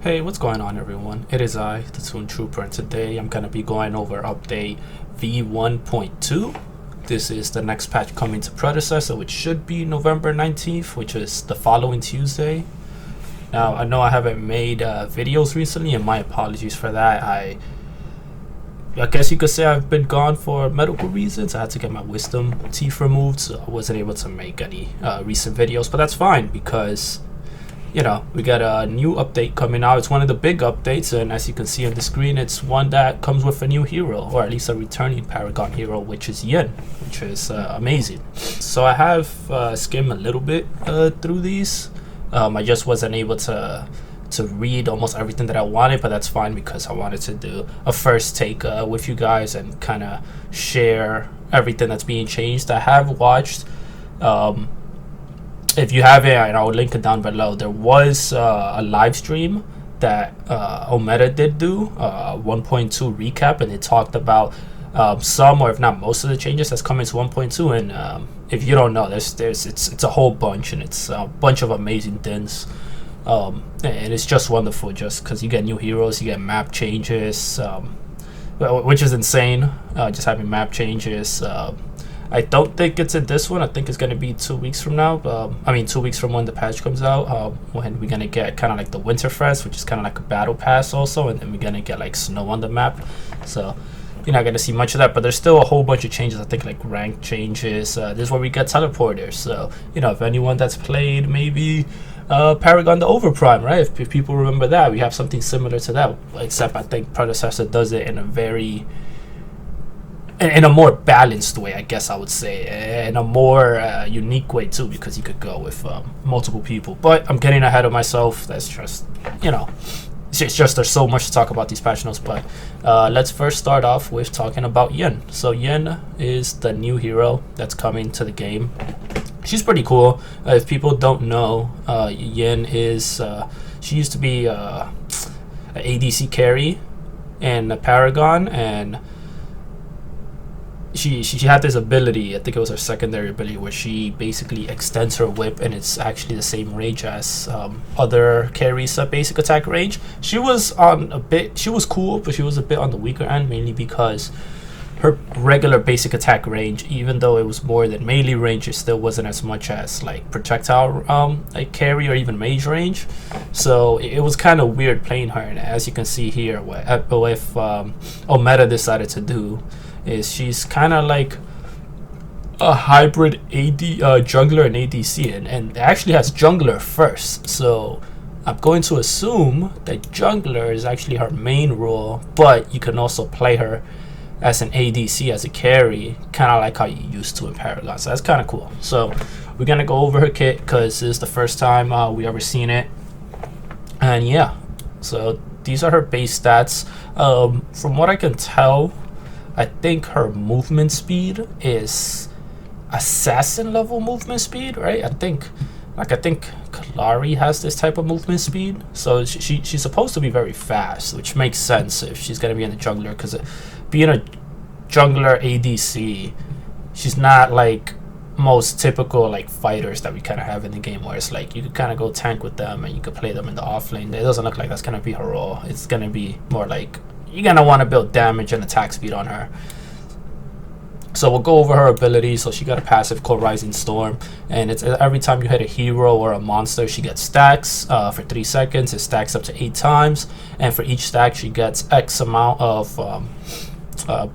Hey, what's going on everyone? It is I, the Toon Trooper, and today I'm going to be going over update V1.2. This is the next patch coming to Predecessor, which should be November 19th, which is the following Tuesday. Now, I know I haven't made videos recently, and my apologies for that. I guess you could say I've been gone for medical reasons. I had to get my wisdom teeth removed, so I wasn't able to make any recent videos, but that's fine because we got a new update coming out. It's one of the big updates, and as you can see on the screen, it's one that comes with a new hero, or at least a returning Paragon hero, which is Yin, which is amazing. So I have skimmed a little bit through these. I just wasn't able to read almost everything that I wanted, but that's fine because I wanted to do a first take with you guys and kind of share everything that's being changed. I have watched if you haven't, and I'll link it down below, there was a live stream that MOBA did do, 1.2 recap, and it talked about some, or if not most, of the changes that's coming to 1.2. And if you don't know, it's a whole bunch, and it's a bunch of amazing things, and it's just wonderful, just because you get new heroes, you get map changes, which is insane. Just having map changes. I don't think it's in this one. I think it's going to be 2 weeks from now. 2 weeks from when the patch comes out, when we're going to get kind of like the Winterfest, which is kind of like a battle pass also, and then we're going to get like snow on the map. So you're not going to see much of that, but there's still a whole bunch of changes. I think like rank changes. This is where we get teleporters. So, if anyone that's played maybe Paragon the Overprime, right? If people remember that, we have something similar to that, except I think Predecessor does it in a more balanced way, I guess I would say, in a more unique way too, because you could go with multiple people. But I'm getting ahead of myself. That's just, it's just there's so much to talk about these patch notes. But let's first start off with talking about Yin. So Yin is the new hero that's coming to the game. She's pretty cool. If people don't know, Yin is she used to be an ADC carry in a Paragon, and she had this ability, I think it was her secondary ability, where she basically extends her whip, and it's actually the same range as other carries' basic attack range. She was cool, but she was a bit on the weaker end, mainly because her regular basic attack range, even though it was more than melee range, it still wasn't as much as like projectile like carry or even mage range. So it was kind of weird playing her, and as you can see here, what MOBA decided to do is she's kind of like a hybrid jungler and ADC, and it actually has jungler first. So I'm going to assume that jungler is actually her main role, but you can also play her as an ADC, as a carry, kind of like how you used to in Paragon. So that's kind of cool. So we're gonna go over her kit because this is the first time we ever seen it, and yeah, so these are her base stats. From what I can tell, I think her movement speed is assassin level movement speed, right? I think Kalari has this type of movement speed, so she's supposed to be very fast, which makes sense if she's gonna be in the jungler, because being a jungler ADC, she's not like most typical like fighters that we kind of have in the game, where it's like you could kind of go tank with them and you could play them in the off lane. It doesn't look like that's gonna be her role. It's gonna be more like you're gonna want to build damage and attack speed on her. So we'll go over her ability. So she got a passive called Rising Storm, and it's every time you hit a hero or a monster, she gets stacks for 3 seconds. It stacks up to 8 times, and for each stack she gets X amount of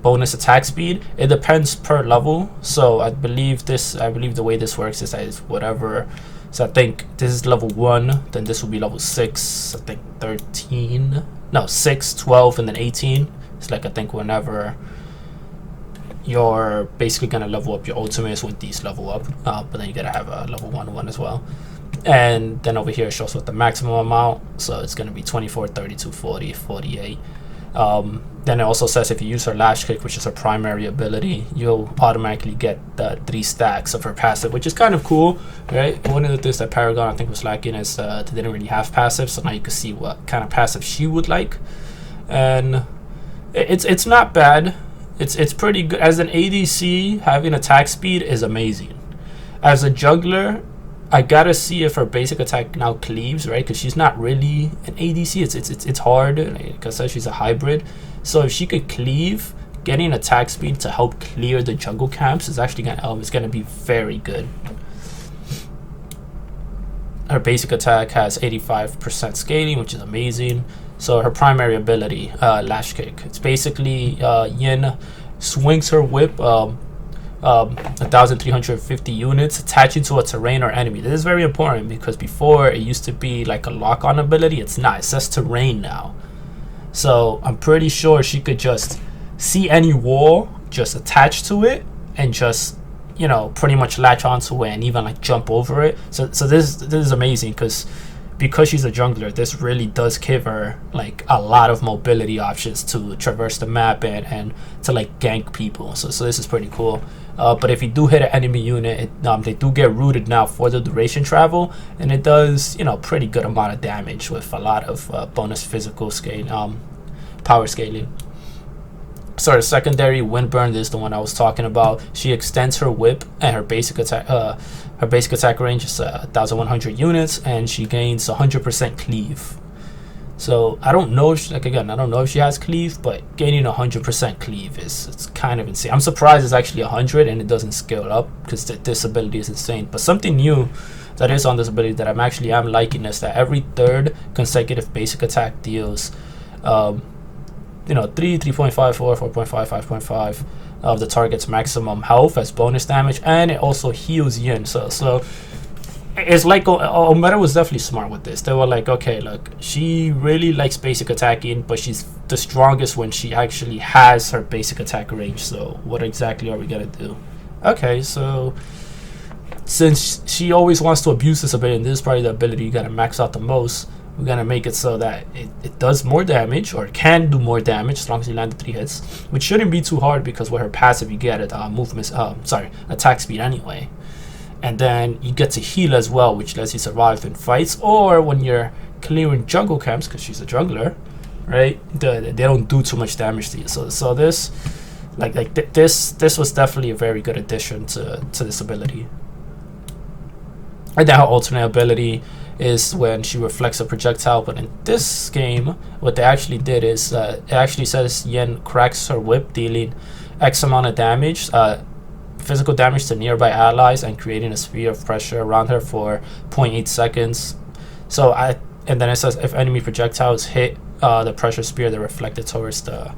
bonus attack speed. It depends per level. So I believe the way this works is that it's whatever. So I think this is level 1, then this will be level 6, I think 13, no, 6, 12, and then 18. It's like, I think whenever you're basically going to level up your ultimates with these level up, but then you got to have a level 1 as well. And then over here it shows what the maximum amount, so it's going to be 24, 32, 40, 48. Then it also says if you use her Lash Kick, which is her primary ability, you'll automatically get the 3 stacks of her passive, which is kind of cool, right? One of the things that Paragon I think was lacking is they didn't really have passive, so now you can see what kind of passive she would like, and it's not bad. It's pretty good. As an ADC, having attack speed is amazing. As a jungler, I gotta see if her basic attack now cleaves, right? Because she's not really an ADC. It's hard. Like I said, she's a hybrid. So if she could cleave, getting attack speed to help clear the jungle camps is actually gonna be very good. Her basic attack has 85% scaling, which is amazing. So her primary ability, Lash Kick. It's basically Yin swings her whip 1,350 units, attaching to a terrain or enemy. This is very important because before it used to be like a lock-on ability. It's not. It says terrain now. So I'm pretty sure she could just see any wall, just attach to it, and just, you know, pretty much latch onto it and even like jump over it. So this is amazing because she's a jungler, this really does give her like a lot of mobility options to traverse the map and to like gank people. So this is pretty cool. But if you do hit an enemy unit, they do get rooted now for the duration travel, and it does, you know, pretty good amount of damage with a lot of bonus physical scale, power scaling. So her secondary, Windburn, is the one I was talking about. She extends her whip and her basic attack. Her basic attack range is 1,100 units, and she gains 100% cleave. So I don't know if I don't know if she has cleave, but gaining 100% cleave it's kind of insane. I'm surprised it's actually 100 and it doesn't scale up because this ability is insane. But something new that is on this ability that I'm liking is that every third consecutive basic attack deals 3, 3.5, 4, 4.5, 5.5 of the target's maximum health as bonus damage, and it also heals Yin. So it's like Omega was definitely smart with this. They were like, okay, look, she really likes basic attacking, but she's the strongest when she actually has her basic attack range. So what exactly are we gonna do? Okay, so since she always wants to abuse this ability, and this is probably the ability you gotta max out the most, we're gonna make it so that it does more damage, or it can do more damage as long as you land the 3 hits, which shouldn't be too hard because with her passive you get it attack speed anyway, and then you get to heal as well, which lets you survive in fights or when you're clearing jungle camps, because she's a jungler, right? They don't do too much damage to you. So this this was definitely a very good addition to this ability. And then her alternate ability is when she reflects a projectile, but in this game what they actually did is it actually says Yen cracks her whip, dealing X amount of damage, physical damage to nearby allies, and creating a sphere of pressure around her for 0.8 seconds. And then it says if enemy projectiles hit the pressure sphere, they're reflected towards the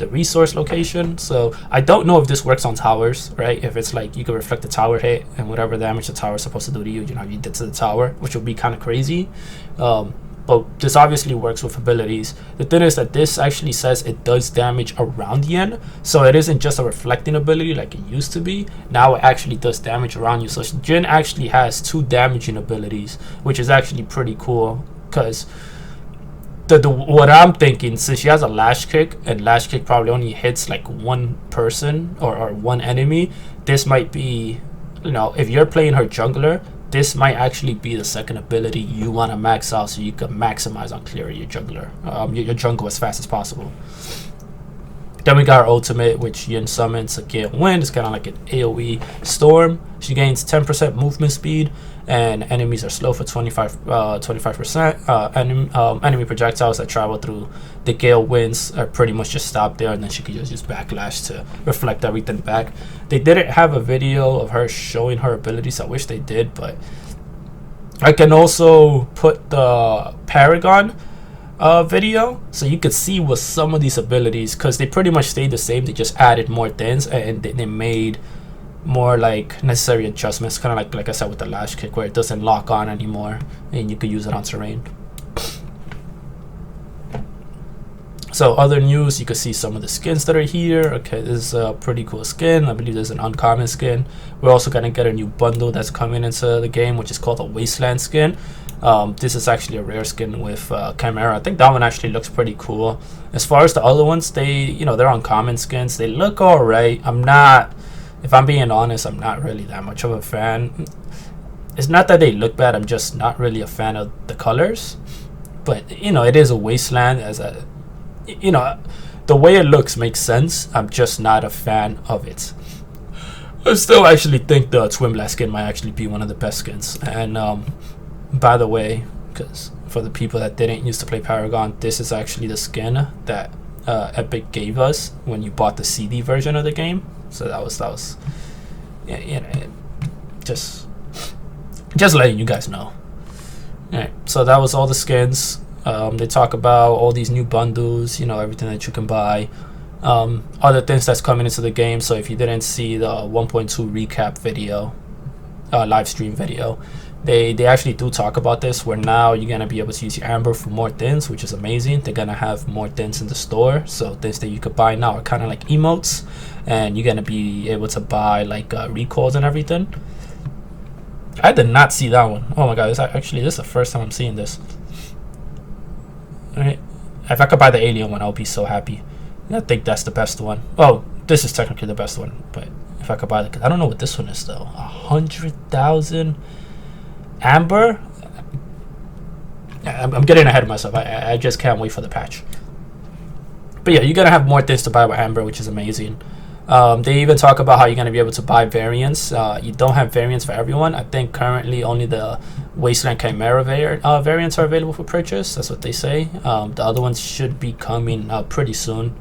resource location. So I don't know if this works on towers, right? If it's like you can reflect the tower hit and whatever damage the tower is supposed to do to you, you did to the tower, which would be kind of crazy. But this obviously works with abilities. The thing is that this actually says it does damage around the end, so it isn't just a reflecting ability like it used to be. Now it actually does damage around you. So Jin actually has 2 damaging abilities, which is actually pretty cool, because what I'm thinking, since she has a Lash Kick, and Lash Kick probably only hits like one person or one enemy, this might be, if you're playing her jungler, this might actually be the second ability you want to max out, so you can maximize on clearing your jungler, your jungle as fast as possible. Then we got her ultimate, which Yin summons a Gale Wind. It's kind of like an AoE storm. She gains 10% movement speed, and enemies are slow for 25%. Enemy projectiles that travel through the Gale Winds are pretty much just stop there, and then she can just use Backlash to reflect everything back. They didn't have a video of her showing her abilities. I wish they did, but I can also put the Paragon video so you could see what some of these abilities, because they pretty much stayed the same, they just added more things and they made more like necessary adjustments, kind of like I said with the Lash Kick, where it doesn't lock on anymore and you could use it on terrain. So other news, you can see some of the skins that are here. Okay, this is a pretty cool skin. I believe there's an uncommon skin. We're also gonna get a new bundle that's coming into the game, which is called a Wasteland skin. This is actually a rare skin with Chimera. I think that one actually looks pretty cool. As far as the other ones, they're uncommon skins. They look alright. If I'm being honest, I'm not really that much of a fan. It's not that they look bad, I'm just not really a fan of the colors. But it is a Wasteland. The way it looks makes sense. I'm just not a fan of it. I still actually think the Twin Blast skin might actually be one of the best skins. And by the way, because for the people that didn't used to play Paragon, this is actually the skin that Epic gave us when you bought the CD version of the game. So that was yeah, you know, just letting you guys know. Alright, so that was all the skins. They talk about all these new bundles, you know, everything that you can buy. Other things that's coming into the game. So if you didn't see the 1.2 recap video, live stream video, they actually do talk about this, where now you're gonna be able to use your Amber for more things, which is amazing. They're gonna have more things in the store, so things that you could buy now are kind of like emotes, and you're gonna be able to buy like recalls and everything. I did not see that one. Oh my god, this is the first time I'm seeing this. Alright, if I could buy the alien one, I'll be so happy. I think that's the best one. Oh, this is technically the best one, but if I could buy I don't know what this one is though. 100,000 Amber. I'm getting ahead of myself. I just can't wait for the patch. But yeah, you're gonna have more things to buy with Amber, which is amazing. They even talk about how you're gonna be able to buy variants. You don't have variants for everyone. I think currently only the Wasteland Chimera variants are available for purchase. That's what they say. The other ones should be coming pretty soon.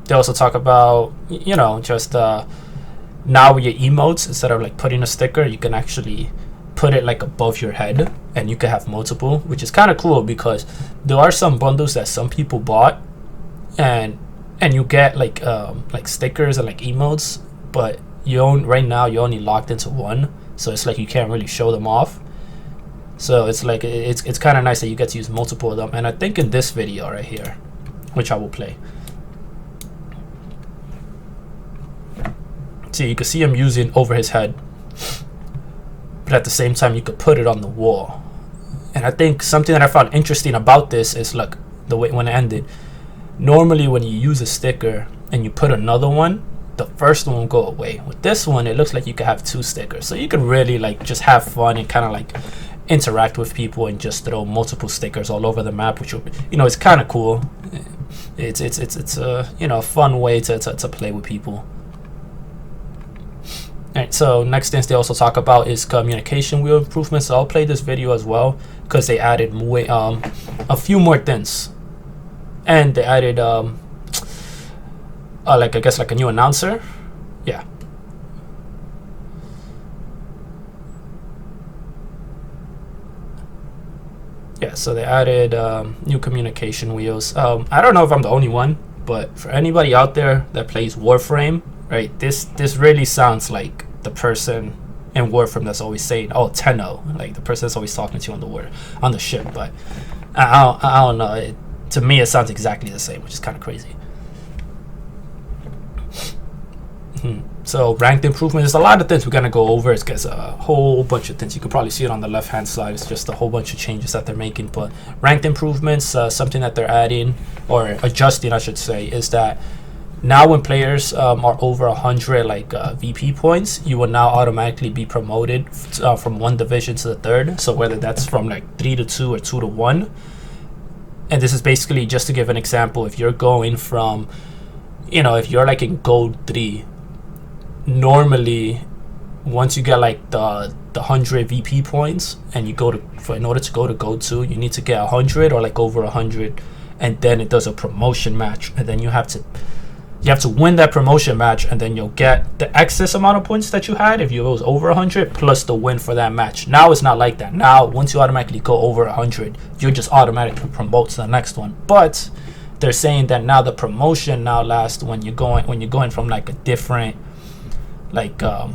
They also talk about, you know, just now with your emotes, instead of like putting a sticker, you can actually put it like above your head, and you can have multiple, which is kind of cool, because there are some bundles that some people bought, and you get like stickers and like emotes, but right now you're only locked into one, so it's like you can't really show them off. So it's like it's kind of nice that you get to use multiple of them. And I think in this video right here, which I will play, see, you can see him using over his head, but at the same time you could put it on the wall. And I think something that I found interesting about this is, look, the way when it ended, normally when you use a sticker and you put another one, the first one will go away. With this one, it looks like you could have two stickers, so you can really like just have fun and kind of like interact with people and just throw multiple stickers all over the map, which will, you know, it's kind of cool. It's a, you know, a fun way to play with people. Alright, so next things they also talk about is communication wheel improvements. So I'll play this video as well, because they added a few more things, and they added like, I guess like a new announcer. Yeah. Yeah, so they added new communication wheels. I don't know if I'm the only one, but for anybody out there that plays Warframe, right, this really sounds like the person in Warframe that's always saying, "Oh, Tenno," like the person that's always talking to you on the ship. But I don't know. To me, it sounds exactly the same, which is kind of crazy. So ranked improvement, there's a lot of things we're gonna go over. It's a whole bunch of things. You can probably see it on the left hand side. It's just a whole bunch of changes that they're making. But ranked improvements, something that they're adding or adjusting, I should say, is that now when players are over 100 like VP points, you will now automatically be promoted from one division to the third. So whether that's from like 3 to 2 or 2 to 1. And this is basically just to give an example. If you're going from, you know, if you're like in gold 3, normally once you get like the 100 VP points and you go to, in order to go to gold 2, you need to get 100 or like over 100, and then it does a promotion match, and then you have to win that promotion match, and then you'll get the excess amount of points that you had if you was over 100 plus the win for that match. Now it's not like that. Now once you automatically go over 100, you're just automatically promote to the next one. But they're saying that now the promotion now lasts when you're going from like a different, like I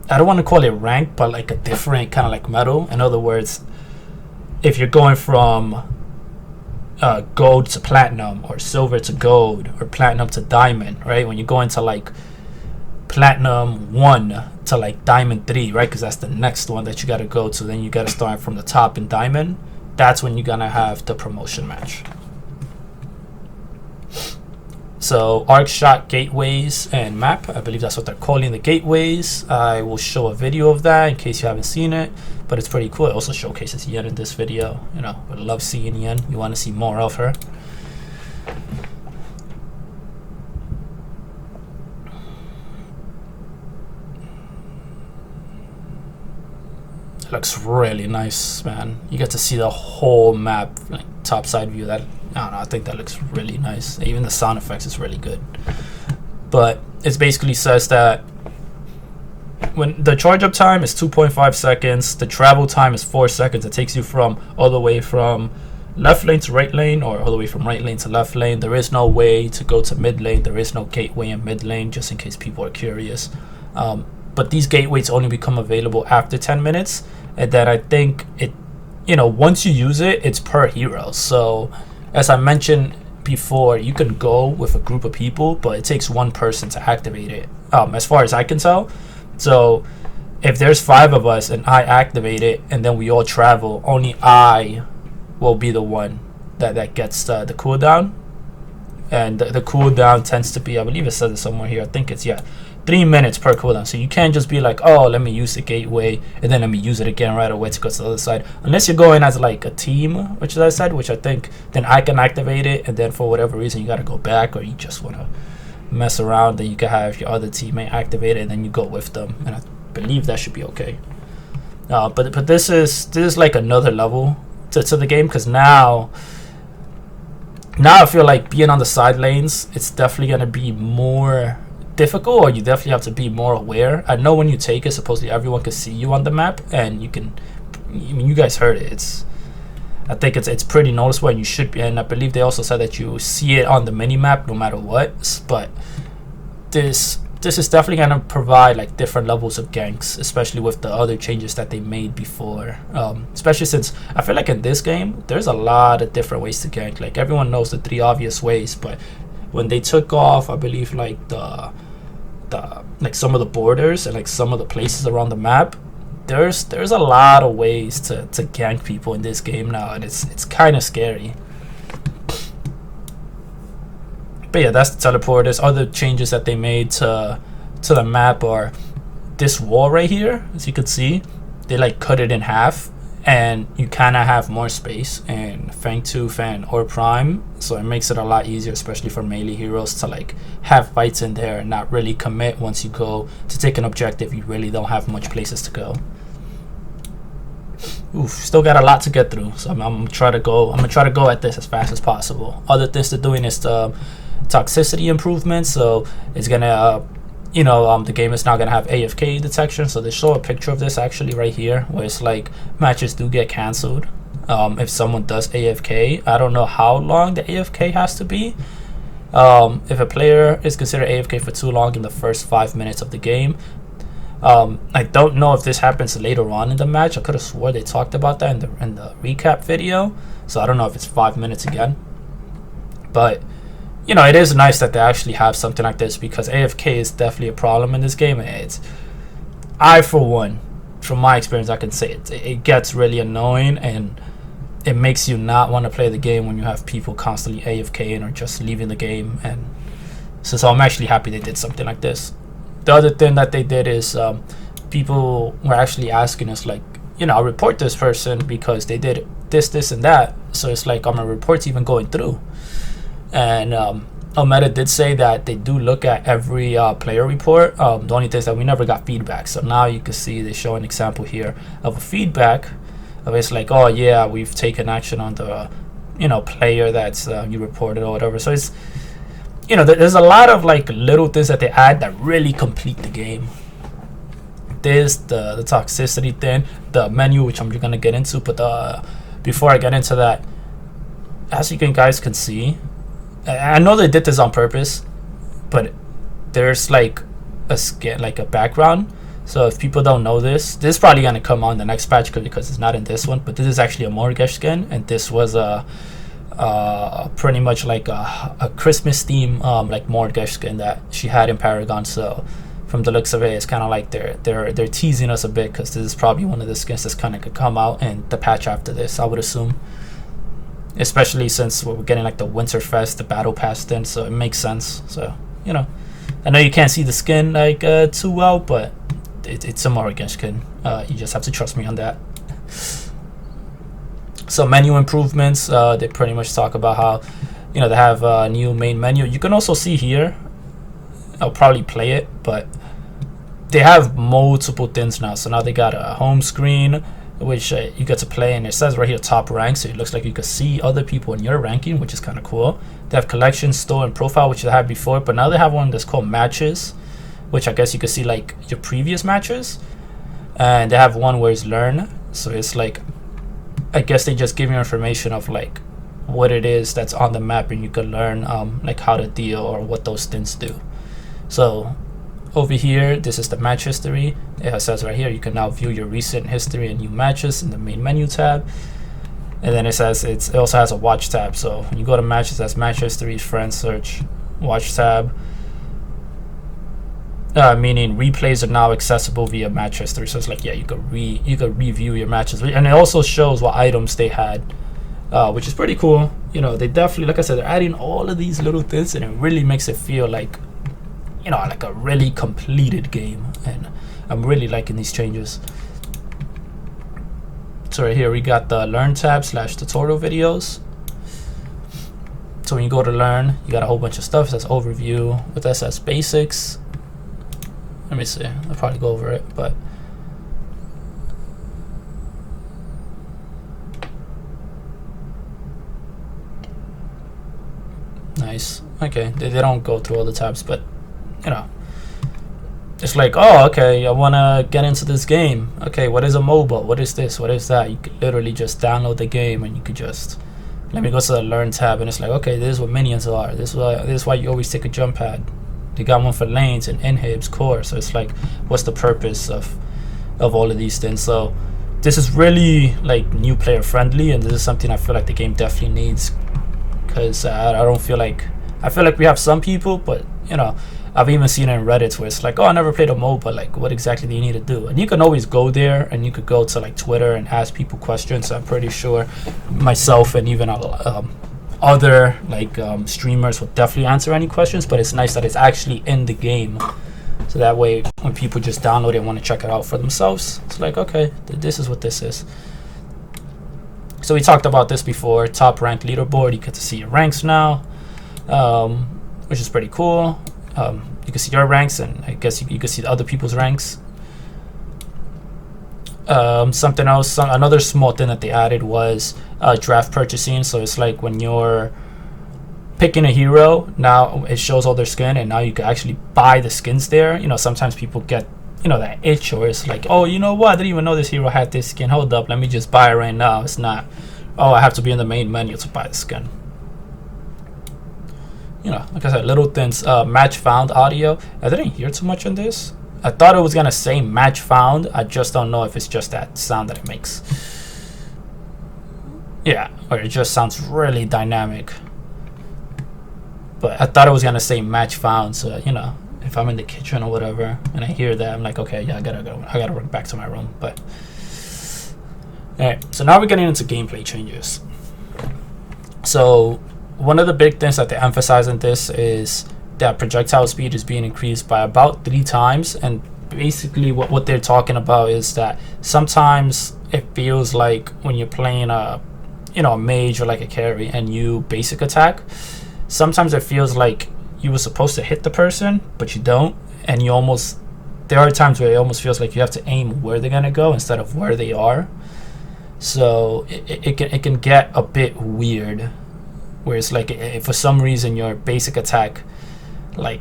don't want to call it rank, but like a different kind of like medal. In other words, if you're going from gold to platinum, or silver to gold, or platinum to diamond, right? When you go into like platinum 1 to like diamond 3, right? Because that's the next one that you got to go to. Then you got to start from the top in diamond. That's when you're gonna have the promotion match. So arc shot gateways and map, I believe that's what they're calling the gateways. I will show a video of that in case you haven't seen it, but it's pretty cool. It also showcases Yen in this video. You know, I love seeing Yen. You want to see more of her. looks really nice, man. You get to see the whole map, like top side view. That, I don't know, I think that looks really nice. Even the sound effects is really good. But it basically says that when the charge up time is 2.5 seconds, the travel time is 4 seconds. It takes you from all the way from left lane to right lane, or all the way from right lane to left lane. There is no way to go to mid lane. There is no gateway in mid lane, just in case people are curious. But these gateways only become available after 10 minutes. And then I think it, once you use it, it's per hero. So as I mentioned before, you can go with a group of people, but it takes one person to activate it, as far as I can tell. So if there's 5 of us and I activate it and then we all travel, only I will be the one that gets the cooldown. And the cooldown tends to be, I believe it says it somewhere here, I think it's 3 minutes per cooldown. So you can't just be like, oh, let me use the gateway and then let me use it again right away to go to the other side, unless you're going as like a team, which I said, which I think then I can activate it, and then for whatever reason you got to go back, or you just want to mess around, then you can have your other teammate activate it and then you go with them, and I believe that should be okay. But this is like another level to the game, because now I feel like being on the side lanes, it's definitely going to be more difficult, or you definitely have to be more aware. I know when you take it, supposedly everyone can see you on the map, and you can, you guys heard it, I think it's pretty noticeable, and you should be, and I believe they also said that you see it on the mini map no matter what. But this is definitely going to provide like different levels of ganks, especially with the other changes that they made before, especially since I feel like in this game there's a lot of different ways to gank. Like everyone knows the 3 obvious ways, but when they took off, I believe, like the like some of the borders and like some of the places around the map, there's a lot of ways to gank people in this game now, and it's kind of scary. But yeah, that's the teleport. There's other changes that they made to the map, or this wall right here, as you can see, they like cut it in half, and you kind of have more space in Fangtooth and or Prime, so it makes it a lot easier, especially for melee heroes, to like have fights in there and not really commit. Once you go to take an objective, you really don't have much places to go. Oof, still got a lot to get through, so I'm gonna try to go at this as fast as possible. Other things they're doing is the toxicity improvements. So it's gonna the game is now gonna have AFK detection. So they show a picture of this actually right here, where it's like matches do get cancelled if someone does AFK. I don't know how long the AFK has to be. If a player is considered AFK for too long in the first 5 minutes of the game, I don't know if this happens later on in the match. I could have swore they talked about that in the recap video, so I don't know if it's 5 minutes again. But it is nice that they actually have something like this, because AFK is definitely a problem in this game. I for one, from my experience, I can say it gets really annoying, and it makes you not want to play the game when you have people constantly AFKing or just leaving the game. And so I'm actually happy they did something like this. The other thing that they did is people were actually asking us, like, I'll report this person because they did this and that. So it's like, are my reports even going through? And Omeda did say that they do look at every player report. The only thing is that we never got feedback. So now you can see they show an example here of a feedback of it's like, oh yeah, we've taken action on the player that's you reported or whatever. So it's there's a lot of like little things that they add that really complete the game. There's the toxicity thing, the menu, which I'm gonna get into, but before I get into that, as you guys can see, I know they did this on purpose, but there's like a skin, like a background. So if people don't know this is probably gonna come on the next patch because it's not in this one. But this is actually a Mortgage skin, and this was pretty much like a Christmas theme like Mortgage skin that she had in Paragon. So from the looks of it, it's kind of like they're teasing us a bit, because this is probably one of the skins that's kind of could come out in the patch after this, I would assume. Especially since we're getting like the Winterfest, the Battle Pass then, so it makes sense. So I know you can't see the skin like too well, but it's a Morrigan skin. You just have to trust me on that. So menu improvements, they pretty much talk about how they have a new main menu. You can also see here, I'll probably play it, but they have multiple things now. So now they got a home screen, which you get to play, and it says right here top rank, so it looks like you could see other people in your ranking, which is kind of cool. They have collection, store, and profile, which they had before, but now they have one that's called matches, which I guess you could see like your previous matches. And they have one where it's learn, so it's like, I guess they just give you information of like what it is that's on the map, and you can learn like how to deal or what those stints do. So over here, this is the match history. It says right here you can now view your recent history and new matches in the main menu tab. And then it says it also has a watch tab. So when you go to matches, that's match history, friends, search, watch tab. Meaning replays are now accessible via match history. So it's like, yeah, you could review your matches, and it also shows what items they had, which is pretty cool. You know, they definitely, like I said, they're adding all of these little things, and it really makes it feel like, you know, like a really completed game, and I'm really liking these changes. So right here we got the learn tab / tutorial videos. So when you go to learn, you got a whole bunch of stuff. It says overview, with that says basics. Let me see, I'll probably go over it, but nice. Okay, they don't go through all the tabs, but you know, it's like, oh, okay, I want to get into this game. Okay, what is a MOBA? What is this? What is that? You could literally just download the game, and you could just, let me go to the learn tab, and it's like, okay, this is what minions are. This is why you always take a jump pad. They got one for lanes and inhibs core. So it's like, what's the purpose of all of these things? So this is really like new player friendly, and this is something I feel like the game definitely needs, because I don't feel like, I feel like we have some people, but you know, I've even seen it in Reddit where it's like, oh, I never played a MOBA, like what exactly do you need to do? And you can always go there, and you could go to like Twitter and ask people questions. So I'm pretty sure myself and even other like streamers will definitely answer any questions, but it's nice that it's actually in the game, so that way when people just download it and want to check it out for themselves, it's like, okay, this is what this is. So we talked about this before, top ranked leaderboard. You get to see your ranks now, which is pretty cool. You can see your ranks, and I guess you can see the other people's ranks. Something else, another small thing that they added was draft purchasing. So it's like when you're picking a hero, now it shows all their skin, and now you can actually buy the skins there. You know, sometimes people get, you know, that itch, or it's like, oh, you know what, I didn't even know this hero had this skin, hold up, let me just buy it right now. It's not, oh, I have to be in the main menu to buy the skin. You know, like I said, little things. Match found audio, I didn't hear too much on this. I thought it was gonna say match found. I just don't know if it's just that sound that it makes. Yeah, or it just sounds really dynamic. But I thought it was gonna say match found, so you know, if I'm in the kitchen or whatever and I hear that, I'm like, okay, yeah, I gotta run back to my room. But alright, so now we're getting into gameplay changes. So one of the big things that they emphasize in this is that projectile speed is being increased by about 3 times, and basically what they're talking about is that sometimes it feels like when you're playing a mage or like a carry and you basic attack, sometimes it feels like you were supposed to hit the person but you don't, and there are times where it almost feels like you have to aim where they're gonna go instead of where they are. So it can get a bit weird, where it's like if for some reason your basic attack like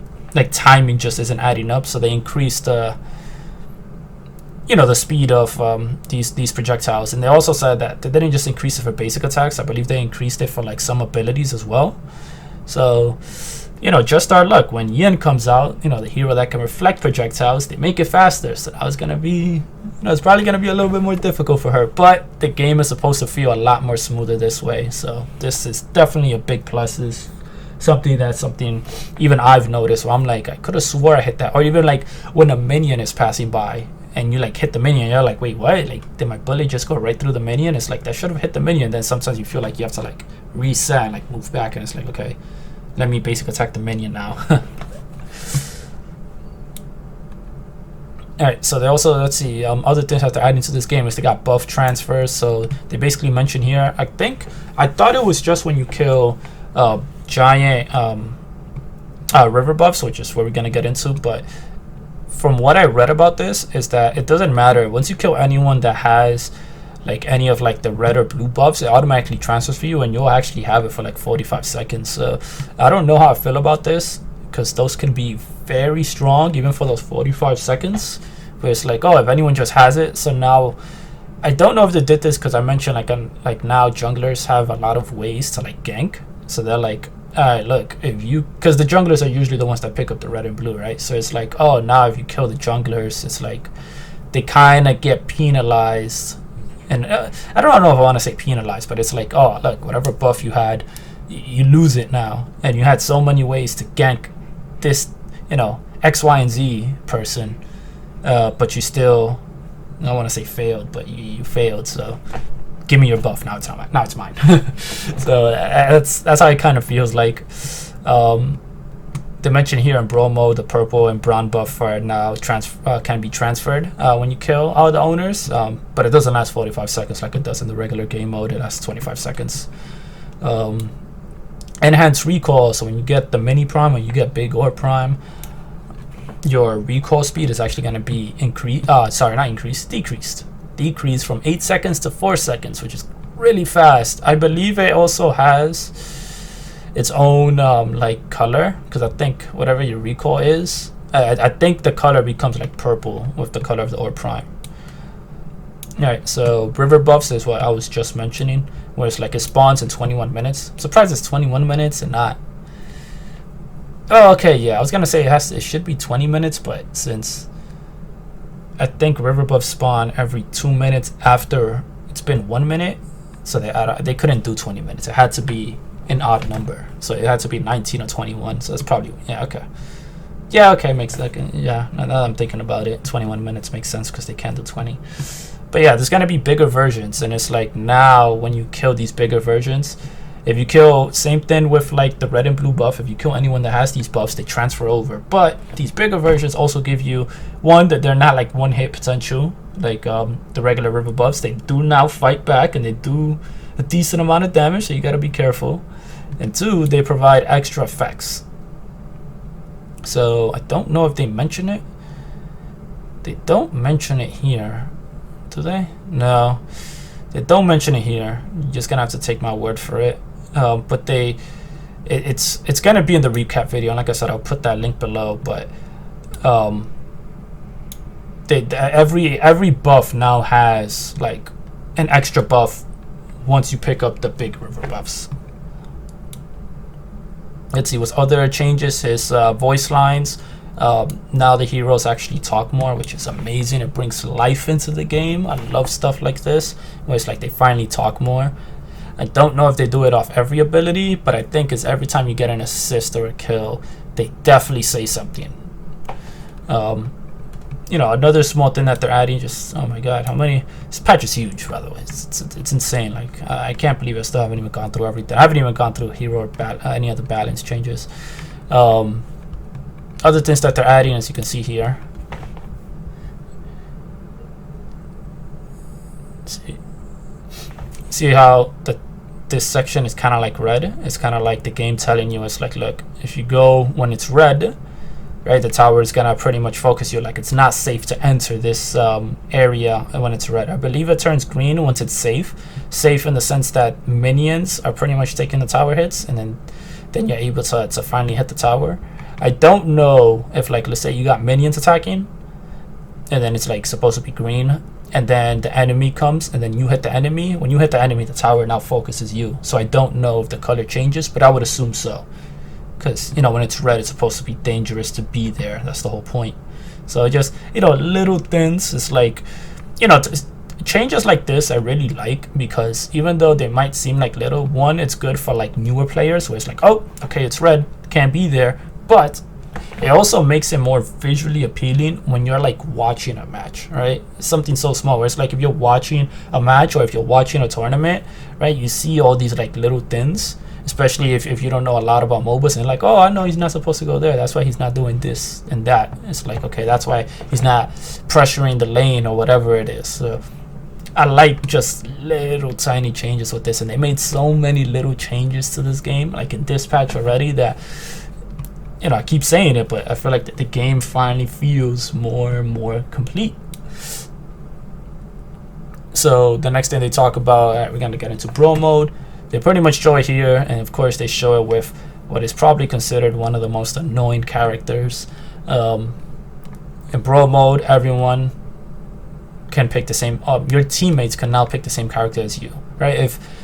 timing just isn't adding up, so they increased the speed of these projectiles. And they also said that they didn't just increase it for basic attacks, I believe they increased it for like some abilities as well. So just our luck, when Yin comes out, the hero that can reflect projectiles, they make it faster, so that was gonna be it's probably gonna be a little bit more difficult for her, but the game is supposed to feel a lot more smoother this way, so this is definitely a big plus. Is something even I've noticed where I'm like, I could have swore I hit that. Or even like when a minion is passing by and you like hit the minion, you're like, wait, what? Like, did my bullet just go right through the minion? It's like, that should have hit the minion. Then sometimes you feel like you have to like reset and like move back, and it's like, okay, let me basically attack the minion now. Alright, so they also, let's see, other things that they're adding to this game is they got buff transfers. So they basically mention here, I thought it was just when you kill giant river buffs, which is what we're gonna get into, but from what I read about this is that it doesn't matter once you kill anyone that has like any of like the red or blue buffs, it automatically transfers for you, and you'll actually have it for like 45 seconds. So I don't know how I feel about this, because those can be very strong even for those 45 seconds, where it's like, oh, if anyone just has it. So now I don't know if they did this because I mentioned like now junglers have a lot of ways to like gank. So they're like, all right, look, if you, because the junglers are usually the ones that pick up the red and blue, right? So it's like, oh, now if you kill the junglers, it's like they kind of get penalized. And I don't know if I want to say penalized, but it's like, oh, look, whatever buff you had, you lose it now. And you had so many ways to gank this, you know, X, Y, and Z person, but you still, I don't want to say failed, but you failed. So give me your buff. Now it's not mine. Now it's mine. So that's how it kind of feels like. They mentioned here in Brawl mode, the purple and brown buff are now can be transferred when you kill all the owners, but it doesn't last 45 seconds like it does in the regular game mode. It lasts 25 seconds. Enhanced recall, so when you get the mini prime or you get big or prime, your recall speed is actually going to be decreased from 8 seconds to 4 seconds, which is really fast. I believe it also has its own like color, because I think whatever your recall is, I think the color becomes like purple with the color of the orb prime. Alright, so river buffs is what I was just mentioning, where it's like it spawns in 21 minutes. I'm surprised it's 21 minutes and not, oh, okay, yeah, I was gonna say it should be 20 minutes, but since I think river buffs spawn every 2 minutes after it's been 1 minute, so they couldn't do 20 minutes. It had to be an odd number, so it had to be 19 or 21. So it's probably, yeah, okay, makes like, yeah, now that I'm thinking about it, 21 minutes makes sense because they can't do 20. But yeah, there's gonna be bigger versions, and it's like now when you kill these bigger versions, if you kill, same thing with like the red and blue buff, if you kill anyone that has these buffs, they transfer over. But these bigger versions also give you, one, that they're not like one hit potential like the regular river buffs. They do now fight back, and they do a decent amount of damage, so you gotta be careful. And two, they provide extra effects. So I don't know if they mention it. They don't mention it here, do they? No, they don't mention it here. You're just gonna have to take my word for it. But it's gonna be in the recap video, and like I said, I'll put that link below. But every buff now has like an extra buff once you pick up the big river buffs. Let's see what's other changes. His voice lines. Now the heroes actually talk more, which is amazing. It brings life into the game. I love stuff like this, where it's like they finally talk more. I don't know if they do it off every ability, but I think it's every time you get an assist or a kill, they definitely say something. You know, another small thing that they're adding, just, oh my god, how many, this patch is huge, by the way. It's insane. Like, I can't believe I still haven't even gone through everything. I haven't even gone through hero or any other balance changes. Other things that they're adding, as you can see here. Let's see how this section is kind of like red. It's kind of like the game telling you, it's like, look, if you go when it's red, right, the tower is gonna pretty much focus you. Like, it's not safe to enter this area when it's red. I believe it turns green once it's safe. Safe in the sense that minions are pretty much taking the tower hits, and then you're able to finally hit the tower. I don't know if, like, let's say you got minions attacking, and then it's like supposed to be green, and then the enemy comes, and then you hit the enemy. When you hit the enemy, the tower now focuses you. So I don't know if the color changes, but I would assume so. Because, you know, when it's red, it's supposed to be dangerous to be there. That's the whole point. So just, you know, little things. It's like, you know, changes like this I really like, because even though they might seem like little, one, it's good for like newer players where it's like, oh, okay, it's red, can't be there. But it also makes it more visually appealing when you're like watching a match, right? Something so small where it's like if you're watching a match or if you're watching a tournament, right, you see all these like little things. Especially if you don't know a lot about MOBAs, and like, oh, I know he's not supposed to go there. That's why he's not doing this and that. It's like, okay, that's why he's not pressuring the lane or whatever it is. So I like just little tiny changes with this, and they made so many little changes to this game, like in this patch already, that, you know, I keep saying it, but I feel like the game finally feels more and more complete. So the next thing they talk about, we're going to get into bro mode. They pretty much show it here, and of course they show it with what is probably considered one of the most annoying characters. In bro mode, everyone can pick the same. Your teammates can now pick the same character as you, right?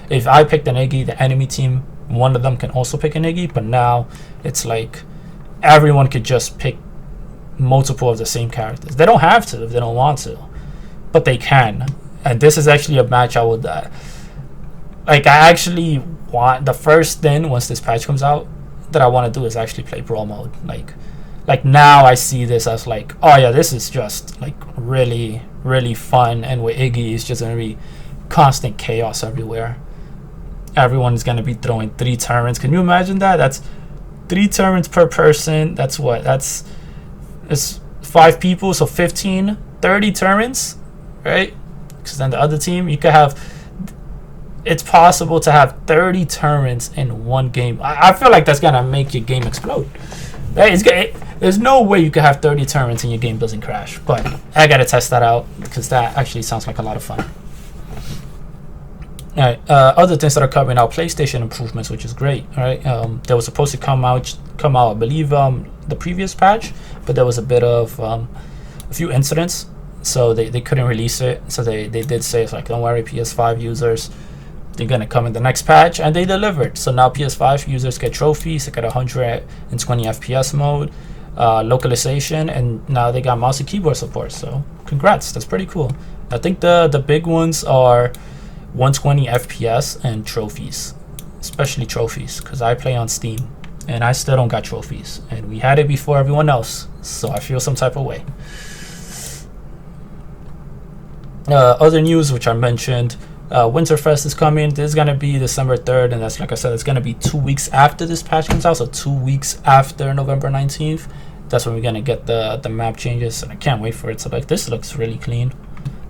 If I picked an Iggy, the enemy team, one of them can also pick an Iggy. But now it's like everyone could just pick multiple of the same characters. They don't have to if they don't want to, but they can. And this is actually a match I would like. I actually want the first thing once this patch comes out that I want to do is actually play bro mode. Like now I see this as like, oh yeah, this is just like really fun, and with Iggy it's just gonna be constant chaos everywhere. Everyone is gonna be throwing 3 turrets. Can you imagine that? That's 3 turrets per person. That's what? It's 5 people, so 15, 30 turrets, right? Because then the other team, you could have. It's possible to have 30 turrets in one game. I feel like that's gonna make your game explode. Right? There's no way you could have 30 turrets and your game doesn't crash. But I gotta test that out because that actually sounds like a lot of fun. All right, other things that are coming out: PlayStation improvements, which is great. All right, they were supposed to come out, I believe, the previous patch, but there was a bit of a few incidents, so they couldn't release it. So they did say it's like, don't worry, PS5 users, they're gonna come in the next patch, and they delivered. So now PS5 users get trophies, they get 120 FPS mode, localization, and now they got mouse and keyboard support. So congrats, that's pretty cool. I think the big ones are 120 FPS and trophies, especially trophies, because I play on Steam and I still don't got trophies, and we had it before everyone else, so I feel some type of way. Other news which I mentioned, Winterfest is coming. This is gonna be December 3rd, and that's, like I said, it's gonna be 2 weeks after this patch comes out, so 2 weeks after November 19th. That's when we're gonna get the map changes, and I can't wait for it. So like, this looks really clean.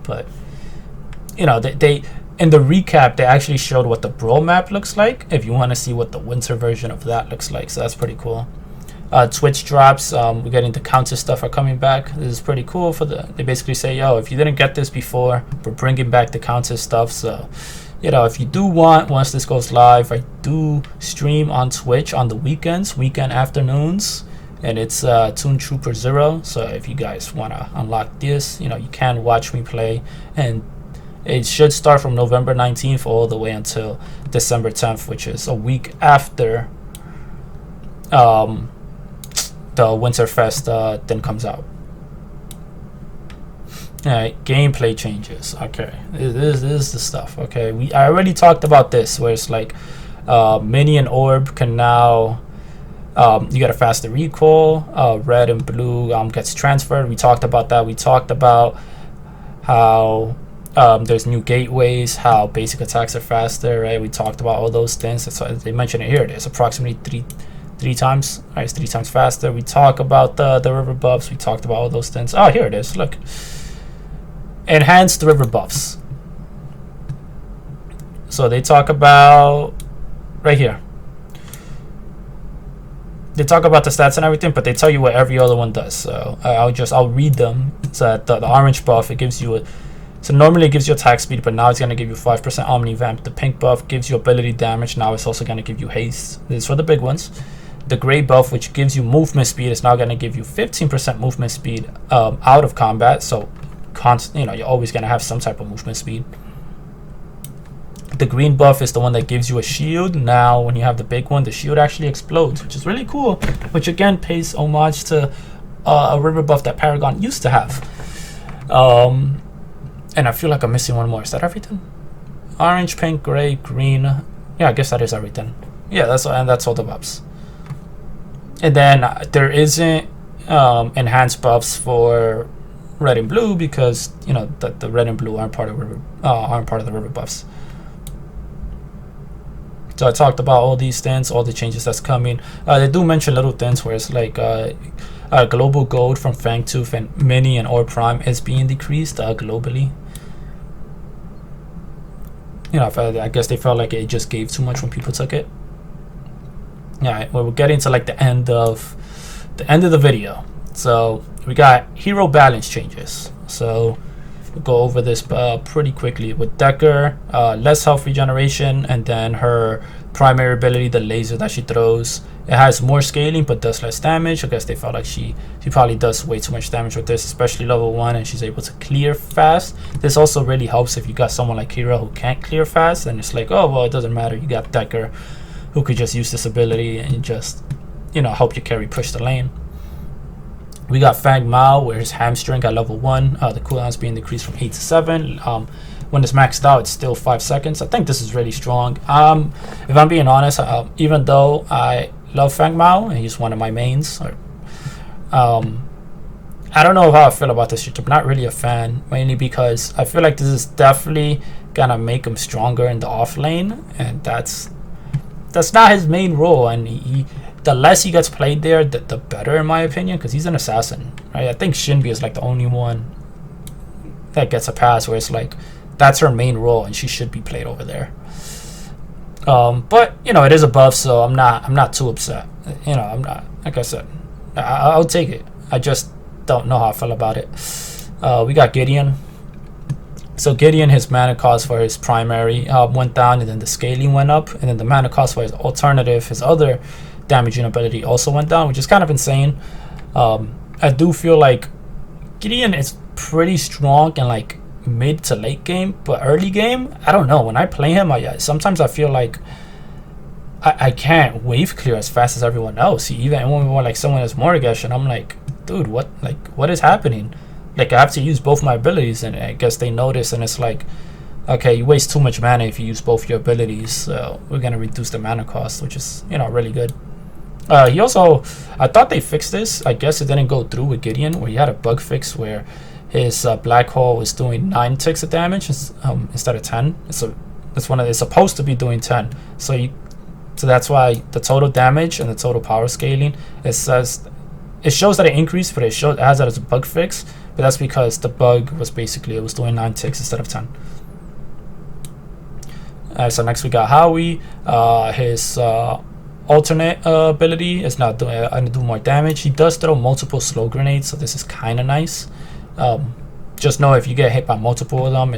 But you know, they in the recap they actually showed what the bro map looks like, if you want to see what the winter version of that looks like. So that's pretty cool. Twitch drops, we're getting the counter stuff are coming back. This is pretty cool. They basically say, yo, if you didn't get this before, we're bringing back the counter stuff. So you know, if you do want, once this goes live, I do stream on Twitch on the weekend afternoons, and it's Toon Trooper 0. So if you guys want to unlock this, you know, you can watch me play, and it should start from November 19th all the way until December 10th, which is a week after the Winterfest then comes out. Alright, gameplay changes. Okay, this is the stuff. Okay, I already talked about this, where it's like Mini and Orb can now you get a faster recoil. Red and Blue gets transferred. We talked about that. We talked about how there's new gateways, how basic attacks are faster, right? We talked about all those things. That's why they mention it here. It is approximately three times. Right, it's 3 times faster. We talk about the river buffs. We talked about all those things. Oh, here it is. Look, enhanced river buffs. So they talk about right here. They talk about the stats and everything, but they tell you what every other one does. So I'll read them. So the orange buff, it gives you so normally it gives you attack speed, but now it's going to give you 5% omnivamp. The pink buff gives you ability damage. Now it's also going to give you haste. This is for the big ones. The gray buff, which gives you movement speed, is now going to give you 15% movement speed out of combat. So you know, you're always going to have some type of movement speed. The green buff is the one that gives you a shield. Now when you have the big one, the shield actually explodes, which is really cool, which again pays homage to a river buff that Paragon used to have. And I feel like I'm missing one more. Is that everything? Orange, pink, gray, green. Yeah, I guess that is everything. Yeah, that's all the buffs. And then there isn't enhanced buffs for red and blue, because you know that the red and blue aren't part of the river buffs. So I talked about all these things, all the changes that's coming. They do mention little things where it's like global gold from Fangtooth and Mini and Orb Prime is being decreased globally. You know, I guess they felt like it just gave too much when people took it. Yeah, well, we're getting to like the end of the video. So we got hero balance changes. So go over this pretty quickly. With Decker, less health regeneration, and then her primary ability, the laser that she throws, it has more scaling but does less damage. I guess they felt like she probably does way too much damage with this, especially level 1, and she's able to clear fast. This also really helps if you got someone like Kira who can't clear fast, and it's like, oh well, it doesn't matter, you got Decker who could just use this ability and just, you know, help your carry push the lane. We got Fang Mao, where his hamstring at level 1, the cooldown is being decreased from 8 to 7. When it's maxed out, it's still 5 seconds. I think this is really strong. If I'm being honest, even though I love Fang Mao and he's one of my mains, I don't know how I feel about this shit. I'm not really a fan, mainly because I feel like this is definitely gonna make him stronger in the off lane, and that's not his main role. And the less he gets played there, the better, in my opinion, because he's an assassin, right? I think Shinbi is like the only one that gets a pass where it's like that's her main role and she should be played over there. But you know, it is a buff, so I'm not too upset. You know, I'm not, like I said, I'll take it. I just don't know how I feel about it. We got Gideon. So Gideon, his mana cost for his primary went down, and then the scaling went up, and then the mana cost for his alternative, his other damaging ability, also went down, which is kind of insane. I do feel like Gideon is pretty strong in like mid to late game, but early game, I don't know. When I play him, sometimes I feel like I can't wave clear as fast as everyone else. Even when like someone has Mortgage, and I'm like, dude, what is happening? Like, I have to use both my abilities, and I guess they notice, and it's like, okay, you waste too much mana if you use both your abilities, so we're gonna reduce the mana cost, which is, you know, really good. He also, I thought they fixed this. I guess it didn't go through with Gideon, where he had a bug fix where his black hole was doing 9 ticks of damage instead of 10. So it's supposed to be doing 10. So that's why the total damage and the total power scaling, it shows that it increased, but it has that as a bug fix. But that's because the bug was basically, it was doing 9 ticks instead of 10. So next we got Howie. His alternate ability is not gonna do more damage. He does throw multiple slow grenades, so this is kind of nice. Just know if you get hit by multiple of them,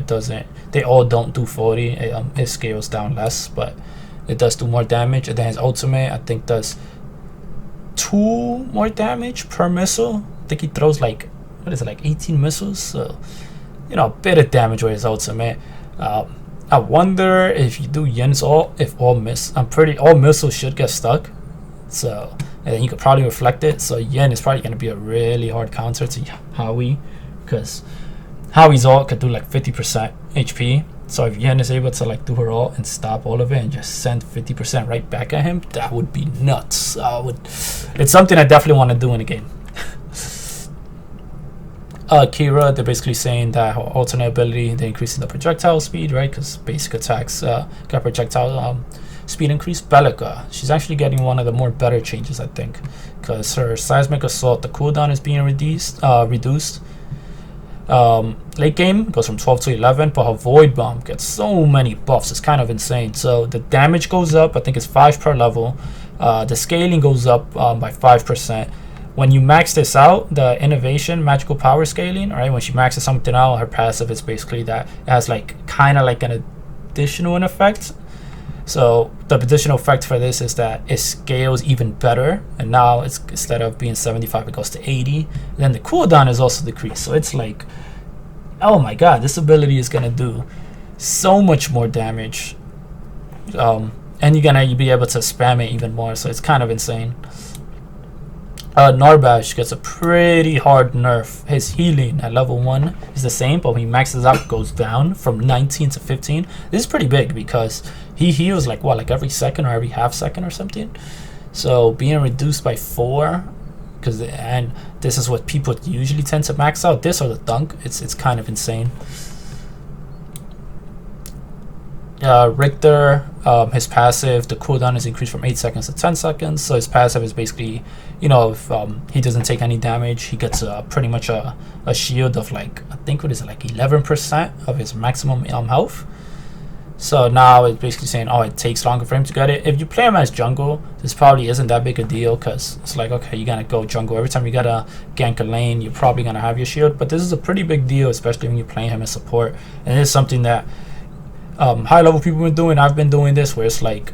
they all don't do 40. It scales down less, but it does do more damage. And then his ultimate, I think, does 2 more damage per missile. I think he throws like, what is it, like 18 missiles? So, you know, a bit of damage with his ultimate. I wonder if you do Yen's ult, if all missiles should get stuck. So, and then you could probably reflect it. So Yen is probably going to be a really hard counter to Howie, because Howie's ult could do like 50% HP. So if Yen is able to like do her ult and stop all of it and just send 50% right back at him, that would be nuts. It's something I definitely want to do in a game. Kira, they're basically saying that her alternate ability, they're increasing the projectile speed, right? Because basic attacks got projectile speed increase. Bellica, she's actually getting one of the more better changes, I think, because her seismic assault, the cooldown is being reduced. Late game goes from 12 to 11, but her void bomb gets so many buffs. It's kind of insane. So the damage goes up, I think it's 5 per level. The scaling goes up by 5%. When you max this out, the innovation magical power scaling, right? When she maxes something out, her passive is basically that it has like kind of like an additional effect. So the additional effect for this is that it scales even better, and now it's, instead of being 75, it goes to 80. And then the cooldown is also decreased. So it's like, oh my god, this ability is gonna do so much more damage, and you're gonna be able to spam it even more. So it's kind of insane. Narbash gets a pretty hard nerf. His healing at level 1 is the same, but when he maxes out, it goes down from 19 to 15. This is pretty big because he heals like what, like every second or every half second or something. So being reduced by 4, and this is what people usually tend to max out. This or the dunk. It's kind of insane. Richter, his passive, the cooldown is increased from 8 seconds to 10 seconds. So his passive is basically, you know, if he doesn't take any damage, he gets pretty much a shield of like, I think, what is it, like 11% of his maximum health. So now it's basically saying, oh, it takes longer for him to get it. If you play him as jungle, this probably isn't that big a deal, because it's like, okay, you're gonna go jungle every time you gotta gank a lane, you're probably gonna have your shield. But this is a pretty big deal, especially when you're playing him as support. And it's something that high level people have been doing. I've been doing this, where it's like,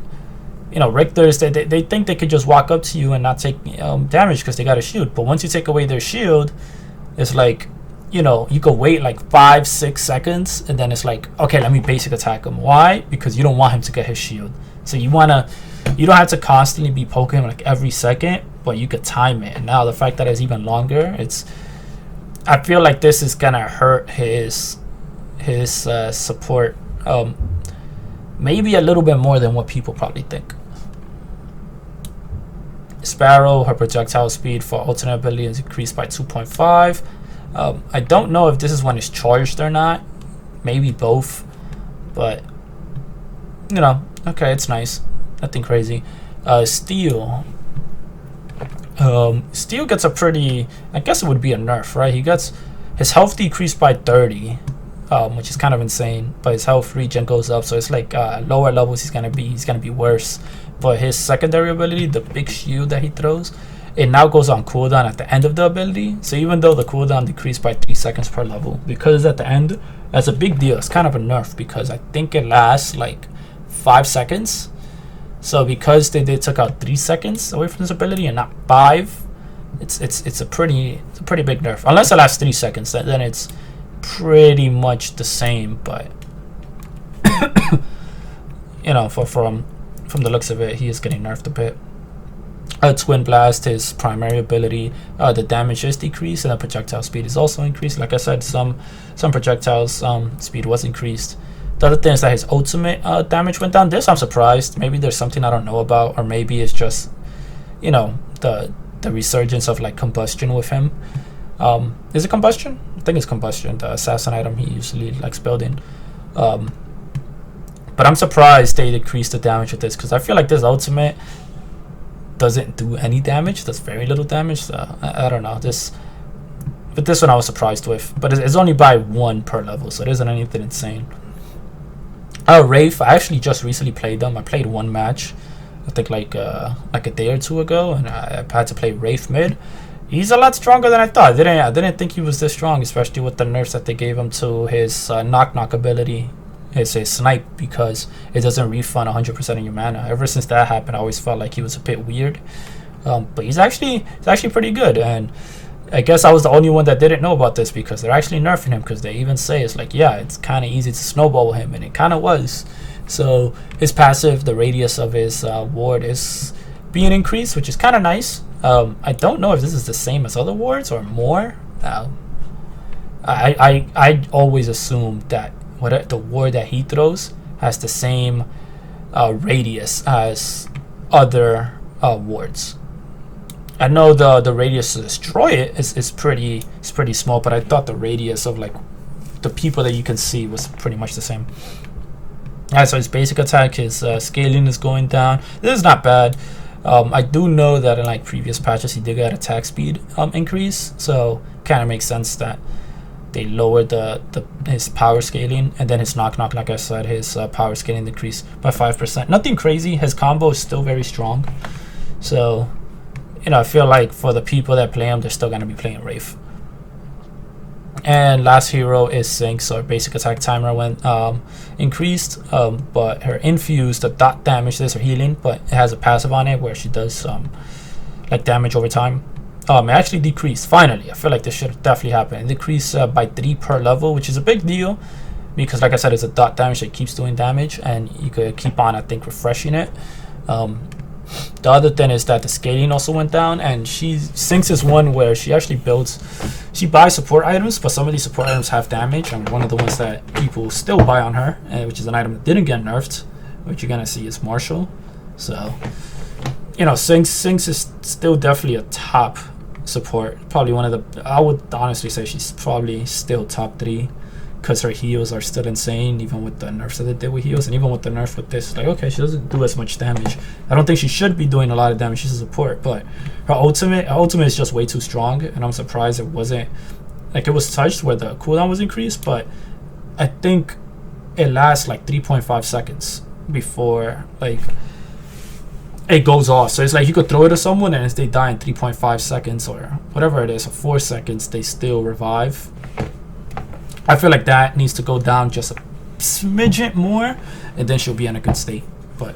you know, Richters, they think they could just walk up to you and not take damage because they got a shield. But once you take away their shield, it's like, you know, you could wait like 5-6 seconds, and then it's like, okay, let me basic attack him. Why? Because you don't want him to get his shield. So you don't have to constantly be poking him like every second, but you could time it. And now the fact that it's even longer, I feel like this is gonna hurt his support maybe a little bit more than what people probably think. Sparrow, her projectile speed for alternate ability is increased by 2.5. I don't know if this is when it's charged or not. Maybe both. But, you know, okay, it's nice. Nothing crazy. Steel. Steel gets a pretty... I guess it would be a nerf, right? He gets his health decreased by 30. Which is kind of insane. But his health regen goes up. So it's like lower levels he's gonna be worse. But his secondary ability, the big shield that he throws, it now goes on cooldown at the end of the ability. So even though the cooldown decreased by 3 seconds per level, because at the end, that's a big deal. It's kind of a nerf, because I think it lasts like 5 seconds. So because they took out 3 seconds away from this ability and not 5, it's a pretty big nerf. Unless it lasts 3 seconds, then it's pretty much the same. But you know, from the looks of it, he is getting nerfed a bit. Twin Blast, his primary ability, the damage is decreased and the projectile speed is also increased. Like I said, some projectiles speed was increased. The other thing is that his ultimate damage went down. This I'm surprised. Maybe there's something I don't know about, or maybe it's just, you know, the resurgence of like combustion with him. Is it combustion? I think it's combustion, the assassin item he usually likes building. But I'm surprised they decreased the damage with this, because I feel like this ultimate doesn't do any damage. Does very little damage. So I don't know. But this one I was surprised with. But it's only by 1 per level, so it isn't anything insane. Wraith, I actually just recently played them. I played 1 match, I think like a day or 2 ago, and I had to play Wraith mid. He's a lot stronger than I thought. I didn't think he was this strong, especially with the nerfs that they gave him to his knock ability. It's a snipe, because it doesn't refund 100% of your mana. Ever since that happened, I always felt like he was a bit weird. But he's actually pretty good, and I guess I was the only one that didn't know about this, because they're actually nerfing him, because they even say it's like, yeah, it's kind of easy to snowball him, and it kind of was. So his passive, the radius of his ward is being increased, which is kind of nice. I don't know if this is the same as other wards or more. I always assume that the ward that he throws has the same radius as other wards. I know the radius to destroy it is pretty small, but I thought the radius of like the people that you can see was pretty much the same. Alright, so his basic attack, his scaling is going down. This is not bad. I do know that in like previous patches he did get attack speed increase, so kind of makes sense that they lowered his power scaling, and then his knock, like I said, his power scaling decreased by 5%. Nothing crazy. His combo is still very strong, so you know, I feel like for the people that play him, they're still gonna be playing Wraith. And last hero is Sync, so her basic attack timer went increased, but her infused, the dot damage, this is her healing, but it has a passive on it where she does like damage over time. It actually decreased. Finally, I feel like this should definitely happen. It decreased by 3 per level, which is a big deal, because like I said, it's a dot damage that keeps doing damage, and you could keep on, I think, refreshing it. The other thing is that the scaling also went down, and Syncs is one where she actually she buys support items, but some of these support items have damage, and one of the ones that people still buy on her, which is an item that didn't get nerfed, which you're gonna see is Marshall. So, you know, Syncs is still definitely a top support. Probably one of the, I would honestly say she's probably still top 3, because her heals are still insane, even with the nerfs that they did with heals, and even with the nerf with this, like, okay, she doesn't do as much damage. I don't think she should be doing a lot of damage. She's a support, but her ultimate is just way too strong, and I'm surprised it wasn't, like, it was touched where the cooldown was increased, but I think it lasts like 3.5 seconds before like it goes off. So it's like you could throw it to someone, and if they die in 3.5 seconds or whatever it is, or 4 seconds, they still revive. I feel like that needs to go down just a smidgen more, and then she'll be in a good state. But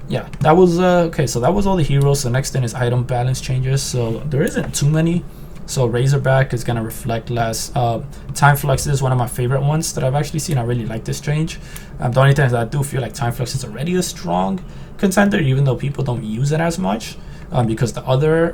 yeah, that was okay. So that was all the heroes. So next thing is item balance changes. So there isn't too many. So Razorback is gonna reflect less. Time Flux is one of my favorite ones that I've actually seen. I really like this change. The only thing is that I do feel like Time Flux is already a strong contender, even though people don't use it as much, because the other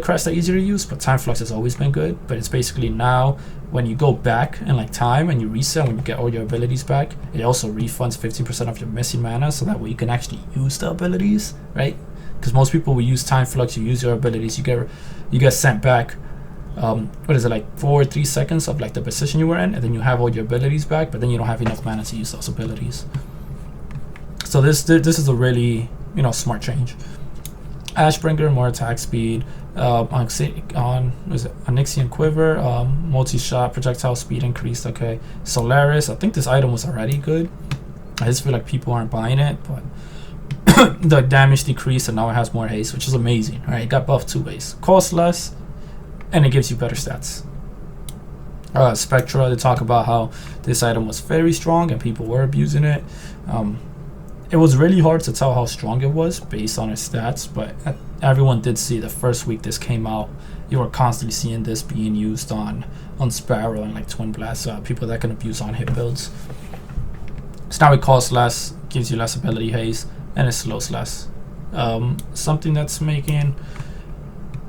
crests are easier to use. But Time Flux has always been good. But it's basically now when you go back in like time and you reset, when you get all your abilities back, it also refunds 15% of your missing mana, so that way you can actually use the abilities, right? Because most people will use Time Flux, you use your abilities, you get sent back what is it, like 4 or 3 seconds of like the position you were in, and then you have all your abilities back, but then you don't have enough mana to use those abilities. So this is a really, you know, smart change. Ashbringer, more attack speed, on Onyxian Quiver, multi-shot projectile speed increased. Okay, Solaris, I think this item was already good. I just feel like people aren't buying it, but the damage decreased, and now it has more haste, which is amazing. All right, it got buffed 2 ways: costs less, and it gives you better stats. Spectra, they talk about how this item was very strong and people were abusing it. It was really hard to tell how strong it was based on its stats, but everyone did see the first week this came out, you were constantly seeing this being used on Sparrow and like Twin Blast, people that can abuse on hit builds. So now it costs less, gives you less ability haste, and it slows less. Something that's making,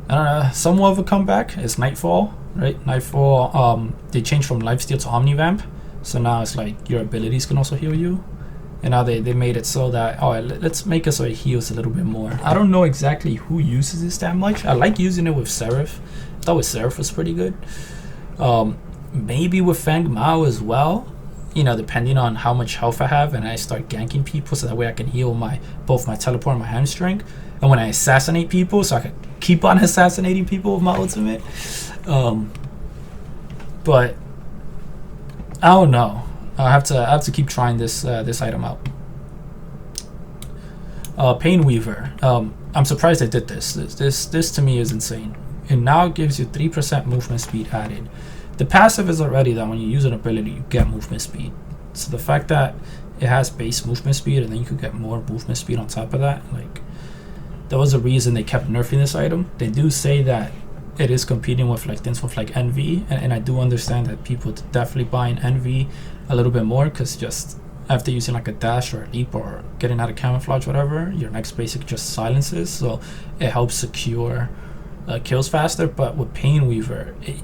I don't know, somewhat of a comeback is Nightfall, right? Nightfall, they changed from Lifesteal to Omnivamp, so now it's like your abilities can also heal you. And now they made it so that, oh, let's make it so it heals a little bit more. I don't know exactly who uses this that much. I like using it with Seraph. I thought with Seraph was pretty good. Maybe with Fang Mao as well. You know, depending on how much health I have, and I start ganking people, so that way I can heal both my teleport and my hamstring. And when I assassinate people, so I can keep on assassinating people with my ultimate. But I don't know. I have to keep trying this item out. Pain Weaver. I'm surprised they did this. This to me is insane. And now it gives you 3% movement speed added. The passive is already that when you use an ability, you get movement speed. So the fact that it has base movement speed, and then you could get more movement speed on top of that, like, there was a reason they kept nerfing this item. They do say that it is competing with like things with like NV, and I do understand that people definitely buying NV a little bit more, because just after using like a dash or a leap or getting out of camouflage, whatever, your next basic just silences, so it helps secure kills faster. But with Pain Weaver, it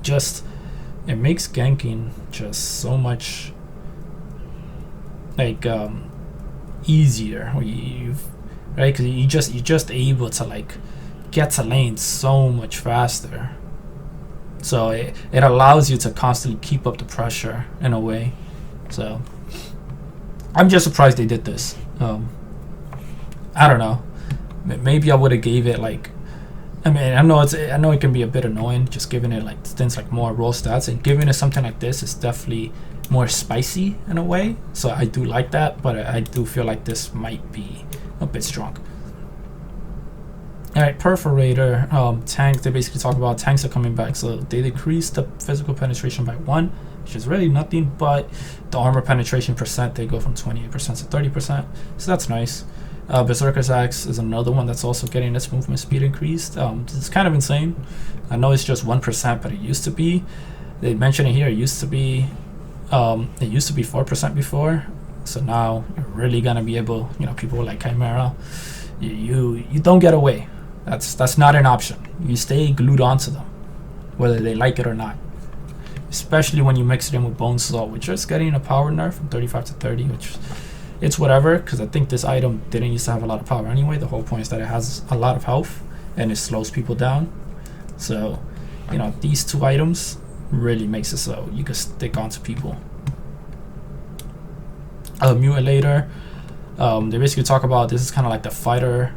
makes ganking just so much like easier, right? Because you're just able to like get to lane so much faster, so it allows you to constantly keep up the pressure in a way. So I'm just surprised they did this. I don't know, maybe I would have gave it like, I mean, I know it can be a bit annoying just giving it like things like more raw stats, and giving it something like this is definitely more spicy in a way, so I do like that, but I do feel like this might be a bit strong. Alright, Perforator, tank, they basically talk about tanks are coming back, so they decreased the physical penetration by 1, which is really nothing, but the armor penetration percent, they go from 28% to 30%, so that's nice. Berserker's Axe is another one that's also getting its movement speed increased. It's kind of insane. I know it's just 1%, but it used to be, they mention it here, it used to be 4% before, so now you're really gonna be able, you know, people like Chimera, you don't get away. That's not an option. You stay glued onto them, whether they like it or not. Especially when you mix it in with Bone Salt, which is getting a power nerf from 35 to 30, which it's whatever, because I think this item didn't used to have a lot of power anyway. The whole point is that it has a lot of health and it slows people down. So, you know, these two items really makes it so you can stick onto people. Mutilator, they basically talk about this is kind of like the fighter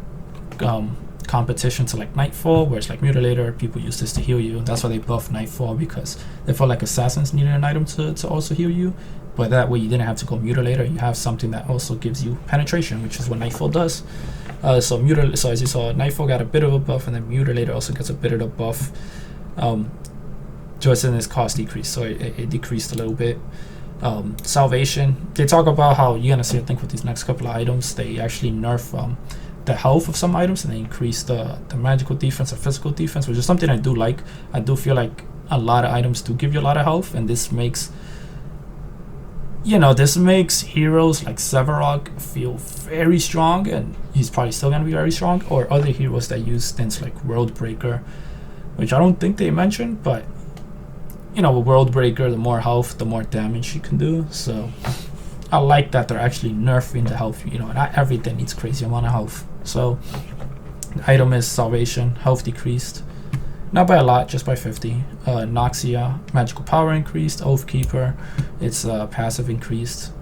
competition to like Nightfall, where it's like Mutilator. People use this to heal you. That's why they buffed Nightfall, because they felt like assassins needed an item to also heal you. But that way you didn't have to go Mutilator. You have something that also gives you penetration, which is what Nightfall does. So as you saw, Nightfall got a bit of a buff, and then Mutilator also gets a bit of a buff. Just in its cost decrease, so it decreased a little bit. Salvation, they talk about how you're gonna see, I think with these next couple of items, they actually nerf the health of some items, and they increase the magical defense or physical defense, which is something I do like. I do feel like a lot of items do give you a lot of health, and this makes heroes like Sevarog feel very strong, and he's probably still gonna be very strong, or other heroes that use things like Worldbreaker, which I don't think they mentioned, but with Worldbreaker, the more health, the more damage you can do. So I like that they're actually nerfing the health. Not everything needs crazy amount of health. So the item is Salvation, health decreased, not by a lot, just by 50. Noxia, magical power increased. Oathkeeper, its passive increased.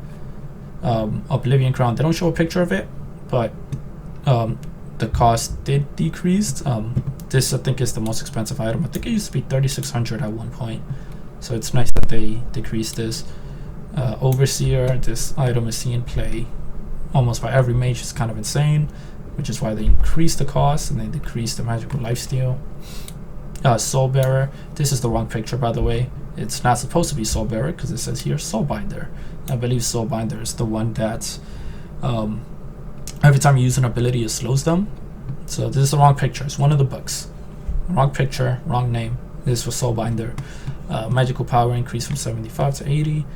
Oblivion Crown, they don't show a picture of it, but the cost did decrease. This I think is the most expensive item. I think it used to be 3,600 at one point, so it's nice that they decreased this. Overseer, this item is seen play almost by every mage. It's kind of insane, which is why they increased the cost and they decreased the magical lifesteal. Soulbearer, this is the wrong picture, by the way. It's not supposed to be Soulbearer because it says here Soulbinder. I believe Soulbinder is the one that every time you use an ability it slows them. So this is the wrong picture. It's one of the books. Wrong picture, wrong name. This was Soulbinder. Magical power increased from 75 to 80.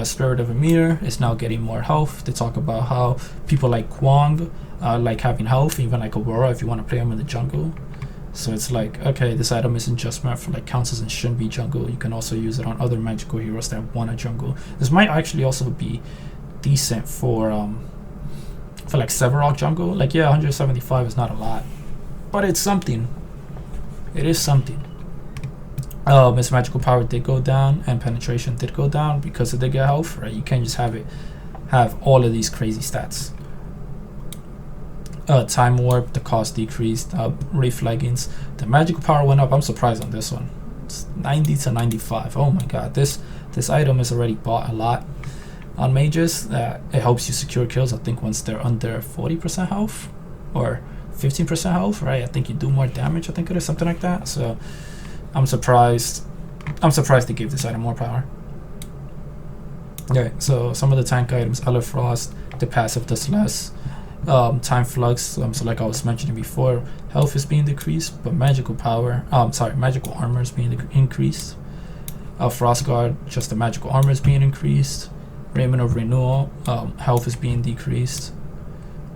Spirit of Emir is now getting more health. They talk about how people like Kwang like having health, even like Aurora if you want to play them in the jungle. So it's like, okay, this item isn't just meant for like counters and shouldn't be jungle. You can also use it on other magical heroes that want a jungle. This might actually also be decent for like Sevarog jungle. Like, yeah, 175 is not a lot, but it's something. It is something. Its magical power did go down, and penetration did go down because it did get health, right? You can't just have all of these crazy stats. Time warp, the cost decreased. Wraith leggings, the magical power went up. I'm surprised on this one. It's 90 to 95. Oh my god, this item is already bought a lot on mages. It helps you secure kills. I think once they're under 40% health or 15% health, right? I think you do more damage. I think it is something like that. So I'm surprised they gave this item more power. Okay, so some of the tank items: Elefrost, the passive does less. Time flux. So like I was mentioning before, health is being decreased, but magical armor is being increased. Frostguard, just the magical armor is being increased. Raiment of Renewal, health is being decreased.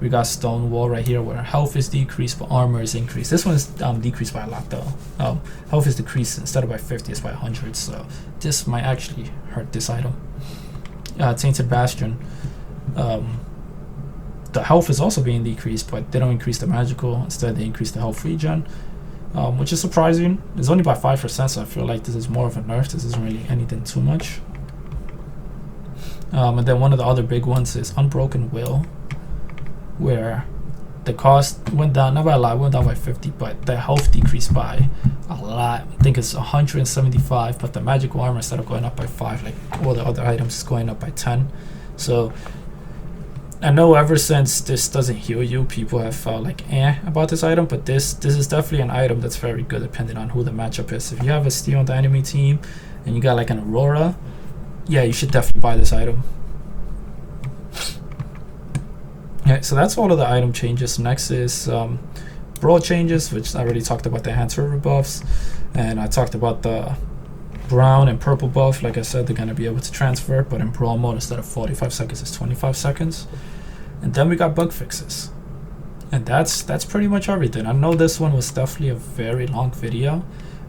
We got Stonewall right here where health is decreased but armor is increased. This one is decreased by a lot though. Health is decreased, instead of by 50 it's by 100, so this might actually hurt this item. Tainted Bastion, the health is also being decreased, but they don't increase the magical. Instead they increase the health regen, which is surprising. It's only by 5%, so I feel like this is more of a nerf. This isn't really anything too much. And then one of the other big ones is Unbroken Will, where the cost went down, not by a lot, it went down by 50, but the health decreased by a lot. I think it's 175, but the magical armor, instead of going up by 5 like all the other items, is going up by 10. So I know ever since this doesn't heal you, people have felt like about this item, but this is definitely an item that's very good depending on who the matchup is. If you have a Steel on the enemy team and you got like an Aurora, yeah, you should definitely buy this item. Okay, so that's all of the item changes. Next is brawl changes, which I already talked about the enhanced river buffs, and I talked about the brown and purple buff. Like I said, they're gonna be able to transfer, but in brawl mode, instead of 45 seconds, it's 25 seconds. And then we got bug fixes, and that's pretty much everything. I know this one was definitely a very long video,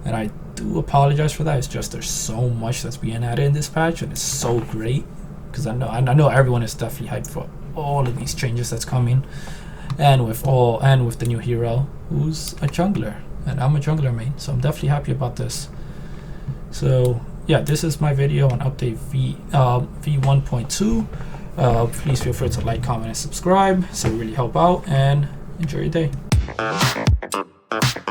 and I do apologize for that. It's just there's so much that's being added in this patch, and it's so great because I know everyone is definitely hyped for all of these changes that's coming, and with the new hero who's a jungler, and I'm a jungler main, so I'm definitely happy about this. So yeah, this is my video on update V1.2. Please feel free to like, comment, and subscribe, so it really help out, and enjoy your day. you.